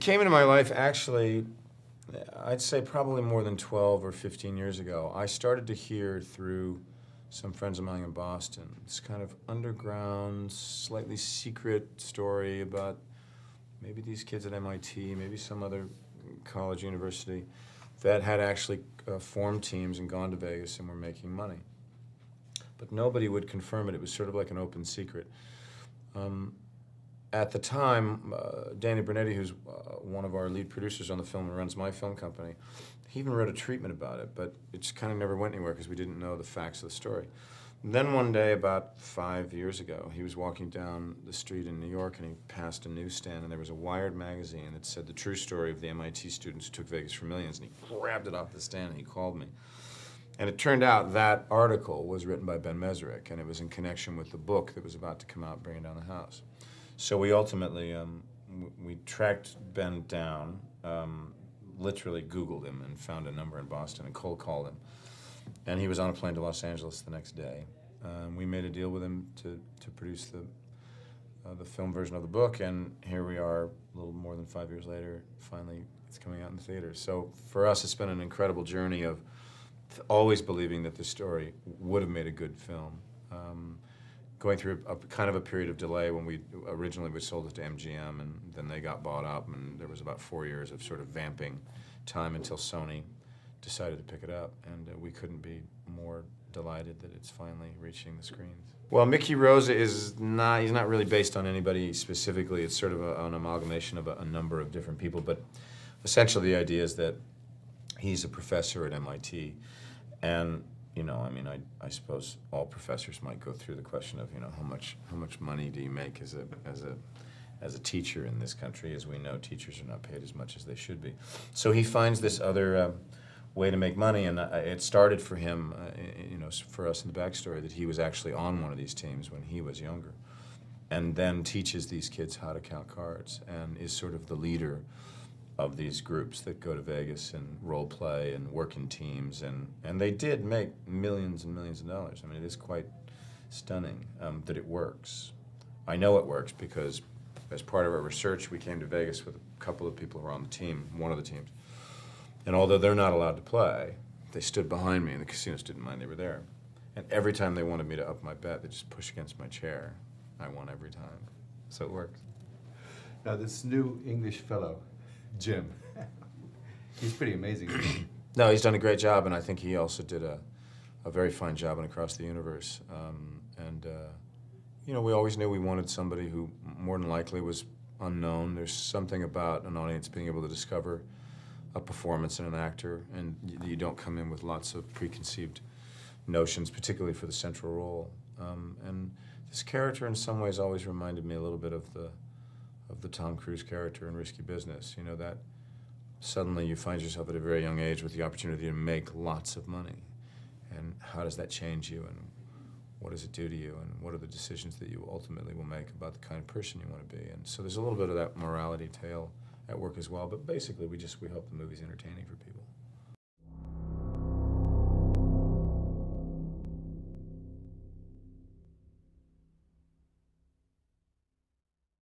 came into my life actually, I'd say probably more than 12 or 15 years ago. I started to hear through some friends of mine in Boston this kind of underground, slightly secret story about maybe these kids at MIT, maybe some other college, university, that had actually formed teams and gone to Vegas and were making money. But nobody would confirm it. It was sort of like an open secret. At the time, Danny Bernetti, who's one of our lead producers on the film and runs my film company, he even wrote a treatment about it, but it just kind of never went anywhere because we didn't know the facts of the story. And then one day, about 5 years ago, he was walking down the street in New York and he passed a newsstand and there was a Wired magazine that said the true story of the MIT students who took Vegas for millions, and he grabbed it off the stand and he called me. And it turned out that article was written by Ben Mesrick, and it was in connection with the book that was about to come out, Bringing Down the House. So we ultimately, we tracked Ben down, literally Googled him and found a number in Boston and cold called him. And he was on a plane to Los Angeles the next day. We made a deal with him to produce the film version of the book, and here we are a little more than 5 years later. Finally, it's coming out in the theaters. So for us, it's been an incredible journey of always believing that this story would have made a good film. Going through a kind of a period of delay when we sold it to MGM, and then they got bought up, and there was about 4 years of sort of vamping time until Sony decided to pick it up, and we couldn't be more delighted that it's finally reaching the screens. Well, Mickey Rosa he's not really based on anybody specifically. It's sort of an amalgamation of a number of different people, but essentially the idea is that he's a professor at MIT, and I suppose all professors might go through the question of, how much money do you make as a teacher in this country? As we know, teachers are not paid as much as they should be. So he finds this other way to make money, and it started for him, for us in the backstory, that he was actually on one of these teams when he was younger, and then teaches these kids how to count cards, and is sort of the leader of these groups that go to Vegas and role play and work in teams, and they did make millions and millions of dollars. I mean, it is quite stunning that it works. I know it works because as part of our research, we came to Vegas with a couple of people who were on the team, one of the teams, and although they're not allowed to play, they stood behind me, and the casinos didn't mind they were there. And every time they wanted me to up my bet, they just push against my chair. I won every time, so it worked. Now this new English fellow, Jim, he's pretty amazing. No, he's done a great job, and I think he also did a very fine job in Across the Universe. We always knew we wanted somebody who more than likely was unknown. There's something about an audience being able to discover a performance in an actor, and you don't come in with lots of preconceived notions, particularly for the central role. And this character in some ways always reminded me a little bit of the Tom Cruise character in Risky Business, that suddenly you find yourself at a very young age with the opportunity to make lots of money. And how does that change you, and what does it do to you, and what are the decisions that you ultimately will make about the kind of person you want to be? And so there's a little bit of that morality tale at work as well, but basically we hope the movie's entertaining for people.